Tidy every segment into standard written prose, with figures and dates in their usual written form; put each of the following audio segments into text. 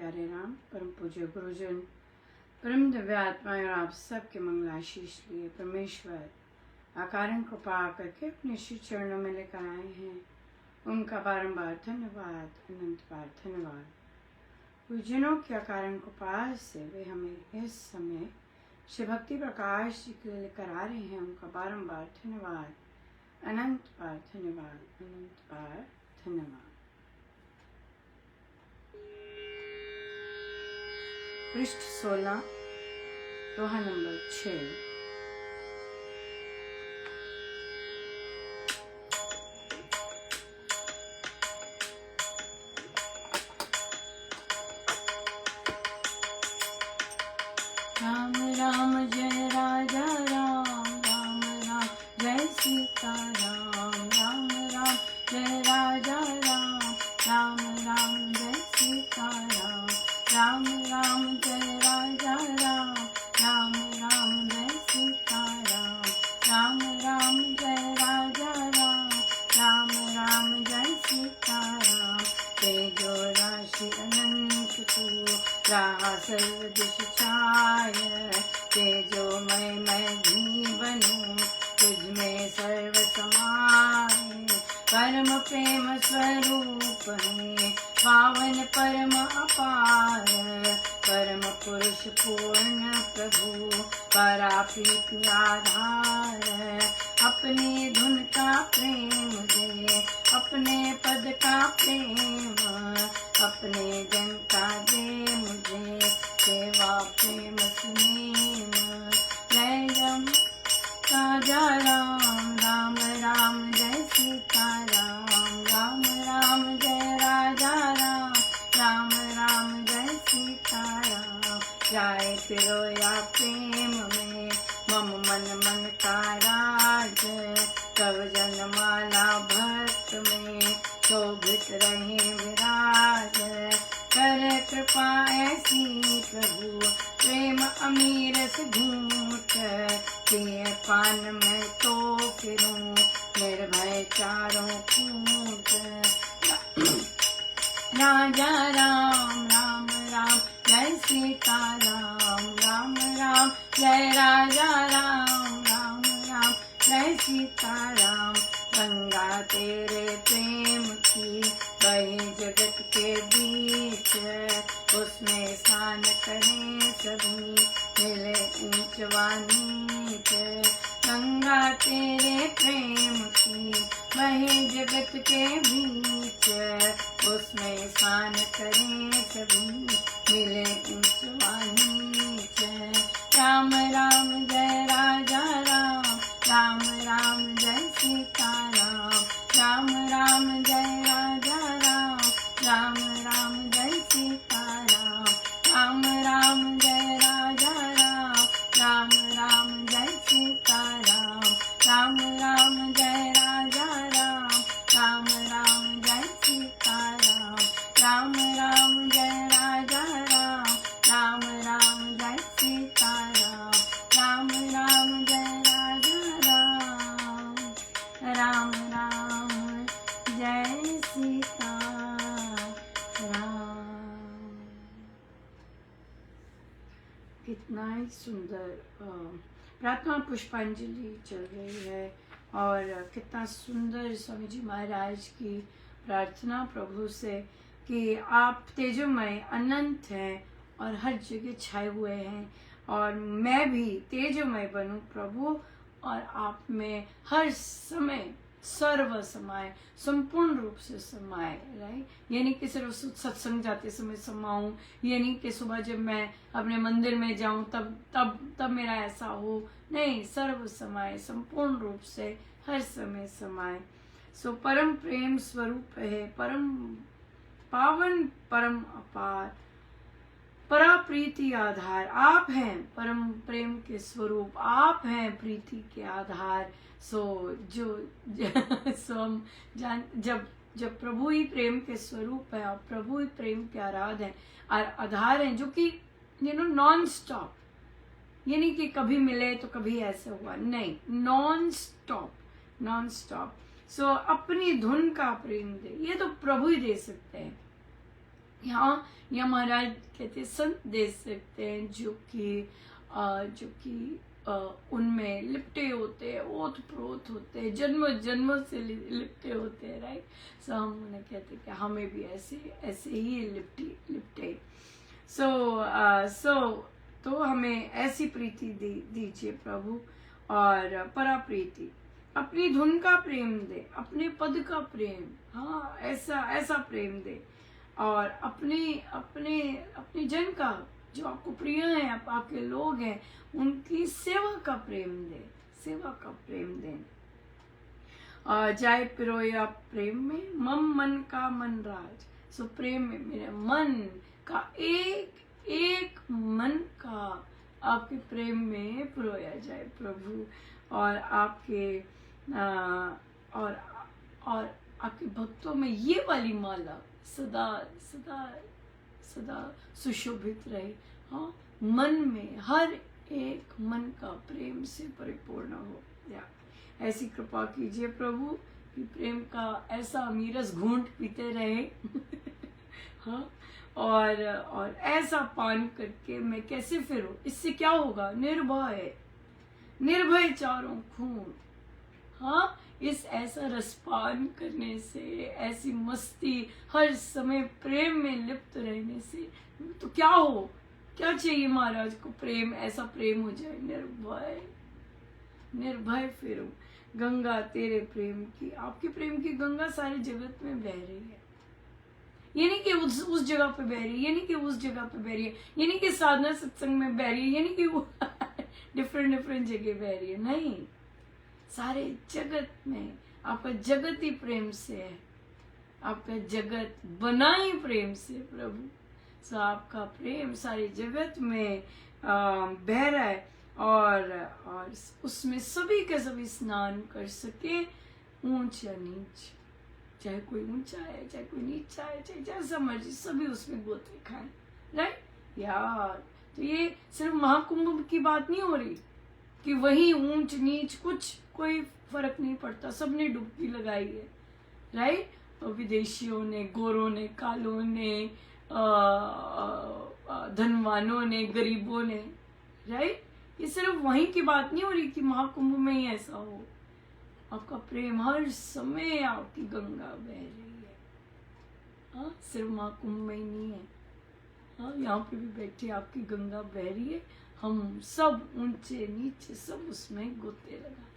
प्यारे राम, परम पूज्य गुरुजन, परम दिव्य आत्माएं और आप सबके मंगलाशीष लिए परमेश्वर अकारण कृपा करके अपने श्री चरणों में लेकर आए हैं। उनका बारंबार धन्यवाद, अनंत बार धन्यवाद। पूजनों के अकारण कृपा से वे हमें इस समय श्री भक्ति प्रकाश जी के लिए लेकर आ रहे हैं। उनका बारंबार धन्यवाद, अनंत बार धन्यवाद, अनंत बार धन्यवाद। पृष्ठ 16, दोहा नंबर 6। राम राम जय राजा राम, राम राम जय सीता राम, राम राम जय राजा राम, राम राम जय सीता राम, राम राम जय राजा राम, राम राम जय सीता राम, राम राम जय राजा राम, राम राम जय सीता राम। तेजो राशि अनंत तू राह सर्व दिश छाय, तेजोमय मैं भी बनूं तुझ में सर्व समाए। परम प्रेम स्वरूप है पावन परम अपार, परम पुरुष पूर्ण प्रभु परा प्रीति आधार। अपनी धुन का प्रेम दे, अपने पद का प्रेम, अपने जन का दे मुझे सेवा प्रेम स्नेह। जय जम राजा राम, राम राम जय सीता राम, राम राम जय राजा राम, राम राम जय सीता राम। जाए पिरोया प्रेम में मम मन मन का राज, तब जनमाला भक्त में शोभित रहे विराज। कर कृपा ऐसी प्रभु प्रेम अमीर से घूट, पिए पान में तो फिरूं निर्भय चारों कूट। राजा राम, राम राम जय सीता राम, राम राम जय राजा राम, राम राम जय सीता राम। गंगा तेरे प्रेम की बही जगत के बीच, उसमें स्नान करें सभी मिले ऊंच व नीच। गंगा तेरे प्रेम की बही जगत के बीच, उसमें स्नान करें सभी मिले ऊंच व नीच। राम राम जय राजा राम, राम राम जय सीता राम, राम राम जय राजा राम, राम राम जय सीता राम, राम राम जय राजा राम, राम राम जय सीता राम, राम राम जय राजा राम, राम राम जय सीता राम, राम राम जय राजा राम, राम राम जय सीता राम, राम राम जय राजा राम, राम राम जय सीता राम। कितना ही सुंदर प्रार्थना पुष्पांजलि चल रही है और कितना सुंदर स्वामी जी महाराज की प्रार्थना प्रभु से कि आप तेजोमय अनंत हैं और हर जगह छाए हुए हैं, और मैं भी तेजोमय बनूं प्रभु और आप में हर समय सर्व समाये, संपूर्ण रूप से समाये। राइट, यानी कि सिर्फ सत्संग जाते समय समाऊं, यानी कि सुबह जब मैं अपने मंदिर में जाऊं तब तब तब मेरा ऐसा हो, नहीं, सर्व समाये, संपूर्ण रूप से हर समय समाये। सो परम प्रेम स्वरूप है, परम पावन परम अपार, परा प्रीति आधार। आप हैं परम प्रेम के स्वरूप, आप हैं प्रीति के आधार। सो हम जब प्रभु ही प्रेम के स्वरूप है और प्रभु ही प्रेम के आधार हैं, जो कि नॉन स्टॉप, यानी कि कभी मिले तो कभी ऐसे हुआ नहीं, नॉन स्टॉप। सो अपनी धुन का प्रेम दे, ये तो प्रभु ही दे सकते हैं। यहाँ महाराज कहते संत दे सकते हैं जो कि उनमें लिपटे होते हैं, ओत प्रोत होते हैं, जन्म जन्मों से लिपटे होते हैं, राइट। सो हम उन्हें कहते हैं कि हमें भी ऐसे ही लिपटे। तो हमें ऐसी प्रीति दीजिए प्रभु, और परा प्रीति, अपनी धुन का प्रेम दे, अपने पद का प्रेम, हाँ ऐसा प्रेम दे, और अपने जन का, जो आपको प्रिय है, आपके लोग हैं, उनकी सेवा का प्रेम दे। और जाए पिरोया प्रेम में, मम मन का मन राज। सो प्रेम में मेरे मन का एक मन का आपके प्रेम में पिरोया जाए प्रभु, और आपके भक्तों में ये वाली माला सदा सदा सदा सुशोभित रहे। हाँ, मन में हर एक मन का प्रेम से परिपूर्ण हो। ऐसी कृपा कीजिए प्रभु कि प्रेम का ऐसा अमीरस घूंट पीते रहे हाँ, और ऐसा पान करके मैं कैसे फिरूं, इससे क्या होगा, निर्भय चारों खून। हाँ, इस ऐसा रसपान करने से, ऐसी मस्ती, हर समय प्रेम में लिप्त रहने से, तो क्या चाहिए महाराज को, प्रेम, ऐसा प्रेम हो जाए, निर्भय फिरूं गंगा तेरे प्रेम की। आपके प्रेम की गंगा सारे जगत में बह रही है। ये नहीं कि उस जगह पे बह रही है, ये नहीं कि उस जगह पे बह रही है, ये नहीं कि साधना सत्संग में बह रही है, ये नहीं कि वो डिफरेंट जगह बह रही है, नहीं, सारे जगत में। आपका जगत ही प्रेम से है, आपका जगत बना ही प्रेम से प्रभु। सो आपका प्रेम सारे जगत में बह रहा है, और उसमें सभी के सभी स्नान कर सके, ऊंच या नीच, चाहे कोई ऊंचा है, चाहे कोई नीचा है, चाहे जैसा मर्जी, सभी उसमें गोते खाएं, राइट यार। तो ये सिर्फ महाकुंभ की बात नहीं हो रही कि वही ऊंच नीच, कोई फर्क नहीं पड़ता, सबने डुबकी लगाई है, राइट। विदेशियों ने, गोरों ने, कालों ने, धनवानों ने, गरीबों ने, राइट। ये सिर्फ वहीं की बात नहीं हो रही कि महाकुंभ में ही ऐसा हो। आपका प्रेम हर समय आपकी गंगा बह रही है। हाँ, सिर्फ महाकुंभ में ही नहीं है, हाँ, यहाँ पे भी बैठे आपकी गंगा बह रही है। हम सब ऊंचे नीचे सब उसमें गोते लगा।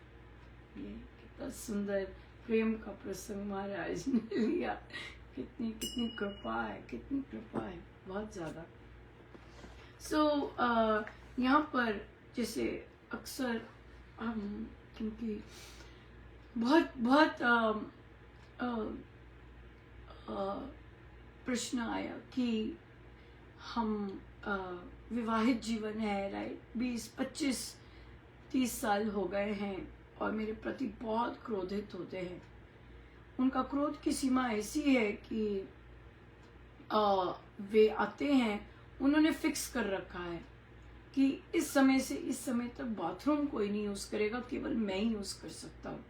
ये कितना सुंदर प्रेम का प्रसंग महाराज ने लिया। कितनी कृपा है, कितनी कृपा है, बहुत ज्यादा। यहाँ पर जैसे अक्सर हम, क्योंकि बहुत प्रश्न आया कि हम विवाहित जीवन है, राइट, 20, 25, 30 साल हो गए हैं और मेरे प्रति बहुत क्रोधित होते हैं। उनका क्रोध की सीमा ऐसी है कि वे आते हैं, उन्होंने फिक्स कर रखा है कि इस समय से इस समय तक बाथरूम कोई नहीं यूज करेगा, केवल मैं ही यूज कर सकता हूँ।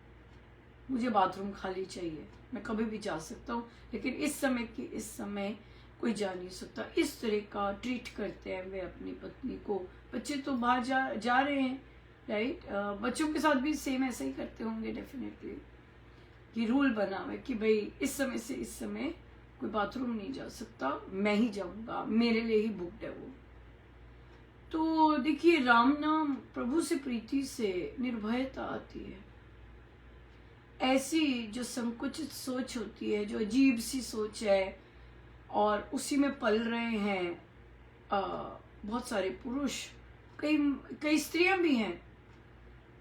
मुझे बाथरूम खाली चाहिए, मैं कभी भी जा सकता हूँ, लेकिन इस समय कोई जा नहीं सकता। इस तरह का ट्रीट करते हैं वे अपनी पत्नी को। बच्चे तो बाहर जा रहे हैं, राइट। बच्चों के साथ भी सेम ऐसा ही करते होंगे डेफिनेटली, कि रूल बना हुआ है कि भाई इस समय से इस समय कोई बाथरूम नहीं जा सकता, मैं ही जाऊंगा, मेरे लिए ही बुक्ड है वो। तो देखिए, राम नाम, प्रभु से प्रीति से निर्भयता आती है। ऐसी जो संकुचित सोच होती है, जो अजीब सी सोच है, और उसी में पल रहे हैं बहुत सारे पुरुष, कई स्त्रियां भी हैं,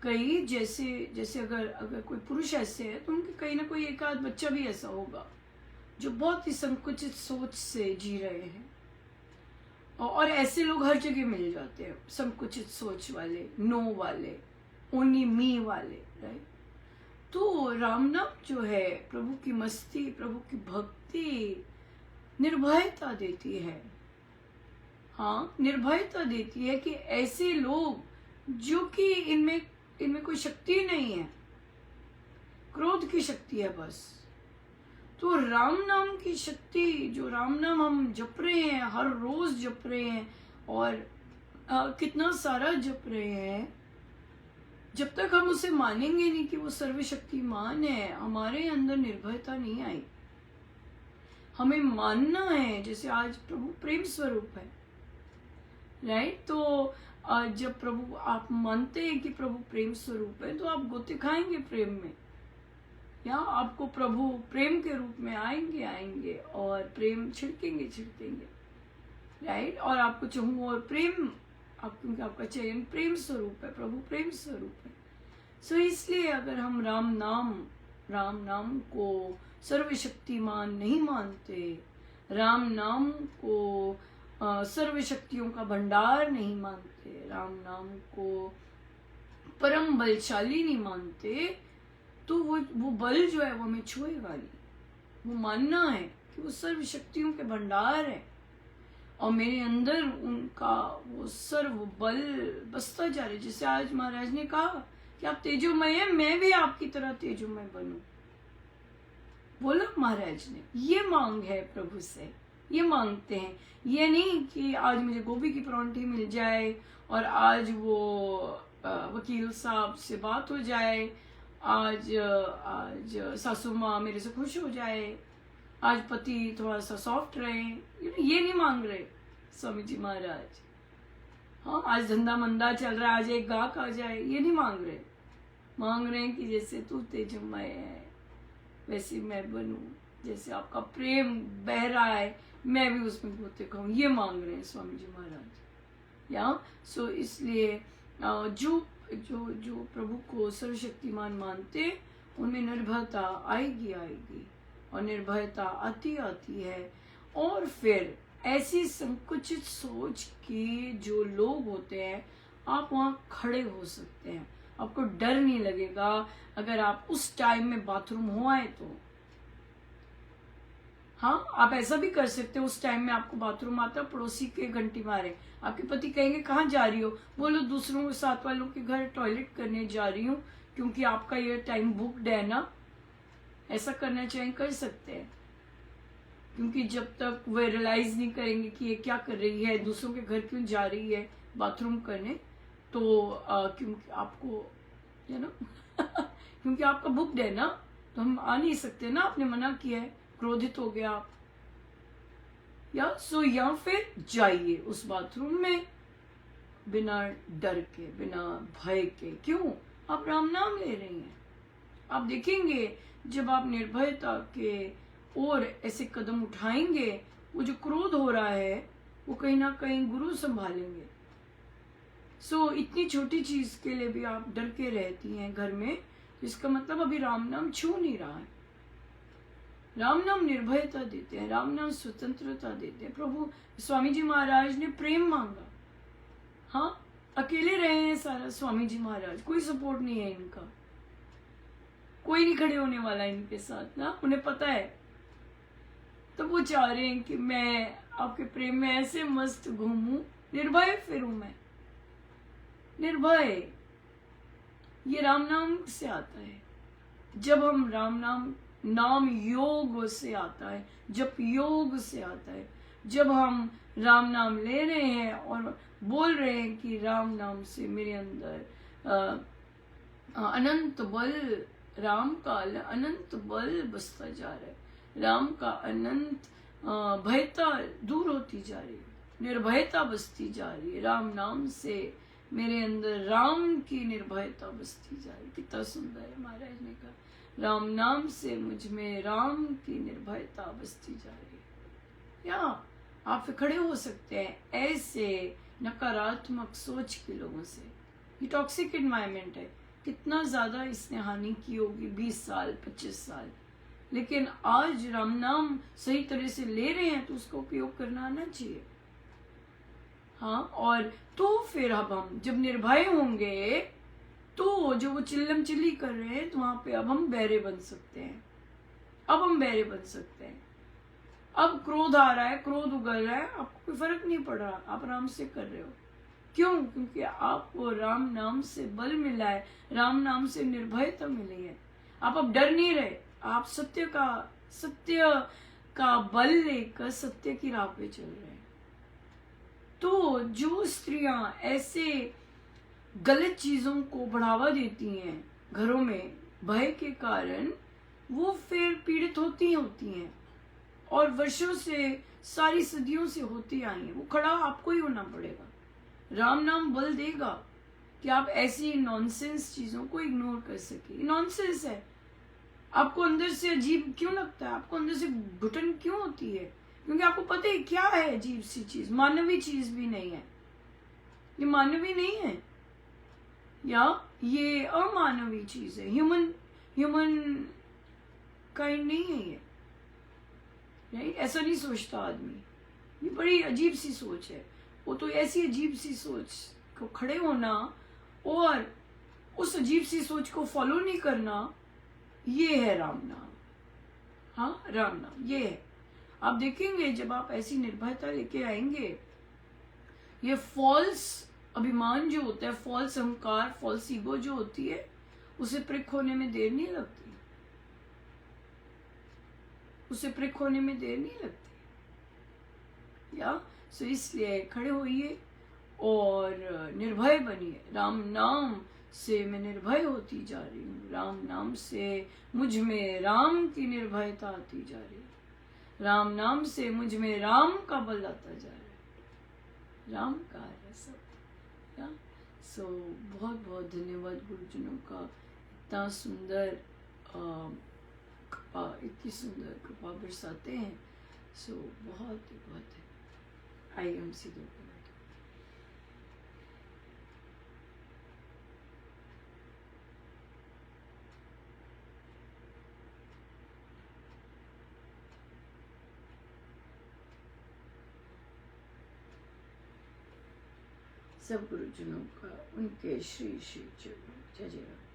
कई जैसे अगर कोई पुरुष ऐसे है तो उनके कहीं ना कोई एक आध बच्चा भी ऐसा होगा जो बहुत ही संकुचित सोच से जी रहे हैं। और ऐसे लोग हर जगह मिल जाते हैं, संकुचित सोच वाले, नो वाले, ओनली मी वाले, राइट। तो राम नाम जो है, प्रभु की मस्ती, प्रभु की भक्ति निर्भयता देती है। हाँ, निर्भयता देती है कि ऐसे लोग जो कि इनमें कोई शक्ति नहीं है, क्रोध की शक्ति है बस, तो राम नाम की शक्ति, जो राम नाम हम जप रहे हैं, हर रोज जप रहे हैं, और कितना सारा जप रहे हैं, जब तक हम उसे मानेंगे नहीं कि वो सर्वशक्तिमान है, हमारे अंदर निर्भयता नहीं आई। हमें मानना है जैसे आज प्रभु प्रेम स्वरूप है, राइट। तो जब प्रभु, आप मानते हैं कि प्रभु प्रेम स्वरूप है, तो आप गोते खाएंगे प्रेम में, या आपको प्रभु प्रेम के रूप में आएंगे और प्रेम छिड़केंगे, राइट। और आपको चाहूँ और प्रेम, क्योंकि आपका चयन प्रेम स्वरूप है, प्रभु प्रेम स्वरूप है। सो इसलिए अगर हम राम नाम को सर्वशक्तिमान नहीं मानते, राम नाम को सर्वशक्तियों का भंडार नहीं मानते, राम नाम को परम बलशाली नहीं मानते, तो वो बल जो है वो हमें छुएगा नहीं। वो मानना है कि वो सर्वशक्तियों के भंडार है, और मेरे अंदर उनका वो सर्व बल बसता जा रहा है। जैसे आज महाराज ने कहा कि आप तेजोमय हैं, मैं भी आपकी तरह तेजोमय बनूं, बोला महाराज ने। ये मांग है प्रभु से, ये मांगते हैं। ये नहीं कि आज मुझे गोभी की परांठी मिल जाए, और आज वो वकील साहब से बात हो जाए, आज सासू माँ मेरे से खुश हो जाए, आज पति थोड़ा सा सॉफ्ट रहे, ये नहीं मांग रहे स्वामी जी महाराज। हाँ, आज धंधा मंदा चल रहा है, आज एक गाहक आ जाए, ये नहीं मांग रहे। मांग रहे हैं कि जैसे तू तेजोमय है वैसे मैं बनूं, जैसे आपका प्रेम बह रहा है मैं भी उसमें गोते खाऊं, ये मांग रहे हैं स्वामी जी महाराज। या सो इसलिए जो जो जो प्रभु को सर्वशक्तिमान मानते, उनमें निर्भयता आएगी, और निर्भयता आती है। और फिर ऐसी संकुचित सोच के जो लोग होते हैं, आप वहां खड़े हो सकते हैं, आपको डर नहीं लगेगा अगर आप उस टाइम में बाथरूम हो आए तो। हाँ, आप ऐसा भी कर सकते हो, उस टाइम में आपको बाथरूम आता, पड़ोसी के घंटी मारे, आपके पति कहेंगे कहाँ जा रही हो, बोलो दूसरों के साथ वालों के घर टॉयलेट करने जा रही हूँ, क्योंकि आपका ये टाइम बुक्ड है ना। ऐसा करना चाहें कर सकते हैं, क्योंकि जब तक वे रियलाइज नहीं करेंगे कि ये क्या कर रही है, दूसरों के घर क्यों जा रही है बाथरूम करने, तो क्योंकि आपको यू नो क्योंकि आपका बुक्ड है ना, तो हम आ नहीं सकते ना, आपने मना किया है, क्रोधित हो गया आप, या फिर जाइए उस बाथरूम में बिना डर के, बिना भय के। क्यों? आप राम नाम ले रही हैं। आप देखेंगे जब आप निर्भयता के और ऐसे कदम उठाएंगे, वो जो क्रोध हो रहा है वो कहीं ना कहीं गुरु संभालेंगे। इतनी छोटी चीज के लिए भी आप डर के रहती हैं घर में, इसका मतलब अभी राम नाम छू नहीं रहा है। राम नाम निर्भयता देते हैं, राम नाम स्वतंत्रता देते हैं। प्रभु स्वामी जी महाराज ने प्रेम मांगा। हाँ, अकेले रहे हैं सारा स्वामी जी महाराज, कोई सपोर्ट नहीं है इनका, कोई नहीं खड़े होने वाला इनके साथ ना, उन्हें पता है। तो वो चाह रहे हैं कि मैं आपके प्रेम में ऐसे मस्त घूमूं, निर्भय फिरूं मैं, निर्भय। ये राम नाम से आता है। जब हम राम नाम योग से आता है, जब योग से आता है, जब हम राम नाम ले रहे हैं और बोल रहे हैं कि राम नाम से मेरे अंदर अनंत बल, राम का अनंत बल बसता जा रहा है, राम का अनंत भयता दूर होती जा रही है, निर्भयता बसती जा रही है। राम नाम से मेरे अंदर राम की निर्भयता बसती जा रही है। कितना सुंदर है, महाराज ने कहा, राम नाम से मुझ में राम की निर्भयता बसती जा रही है। या आप फिर खड़े हो सकते हैं ऐसे नकारात्मक सोच के लोगों से। ये टॉक्सिक एनवायरनमेंट है, कितना ज्यादा इसने हानि की होगी 20 साल 25 साल, लेकिन आज राम नाम सही तरह से ले रहे हैं तो उसका उपयोग करना आना चाहिए। हाँ, और तो फिर अब हम जब निर्भय होंगे तो जो वो चिल्लम चिल्ली कर रहे हैं, तो वहां पे अब हम बहरे बन सकते हैं। अब हम बहरे बन सकते हैं। अब क्रोध आ रहा है, क्रोध उगल रहा है, आपको कोई फर्क नहीं पड़ रहा, आप आराम से कर रहे हो। क्यों? क्योंकि आपको राम नाम से बल मिला है, राम नाम से निर्भयता मिली है। आप अब डर नहीं रहे, आप सत्य का सत्य का बल लेकर सत्य की राह पे चल रहे हैं। तो जो स्त्रियां ऐसे गलत चीजों को बढ़ावा देती हैं घरों में भय के कारण, वो फिर पीड़ित होती हैं और वर्षों से, सारी सदियों से होती आई हैं। वो खड़ा आपको ही होना पड़ेगा। राम नाम बल देगा कि आप ऐसी नॉनसेंस चीजों को इग्नोर कर सके। नॉनसेंस है। आपको अंदर से अजीब क्यों लगता है? आपको अंदर से घुटन क्यों होती है? क्योंकि आपको पता है क्या है अजीब सी चीज। मानवीय चीज भी नहीं है ये, मानवीय नहीं है, या ये अमानवीय चीज है। ह्यूमन काइंड नहीं है ये, राइट? ऐसा नहीं सोचता आदमी। ये बड़ी अजीब सी सोच है। वो तो ऐसी अजीब सी सोच को खड़े होना और उस अजीब सी सोच को फॉलो नहीं करना, ये है राम नाम। हाँ, राम नाम ये है। आप देखेंगे जब आप ऐसी निर्भयता लेके आएंगे, ये फॉल्स अभिमान जो होता है, फॉल्स अहंकार, फॉल्स ईगो जो होती है, उसे प्रिक होने में देर नहीं लगती। उसे प्रिक होने में देर नहीं लगती। या सो इसलिए खड़े होइए और निर्भय बनिए। राम नाम से मैं निर्भय होती जा रही हूँ। राम नाम से मुझ में राम की निर्भयता आती जा रही है। राम नाम से मुझ में राम का बल आता जा रहा है। राम का है सब। या सो बहुत बहुत धन्यवाद गुरुजनों का, इतना सुंदर इतनी सुंदर कृपा बरसाते हैं। सो बहुत ही बहुत आई एम सी दो। सब गुरुजनों का उनके श्री श्री जय जय।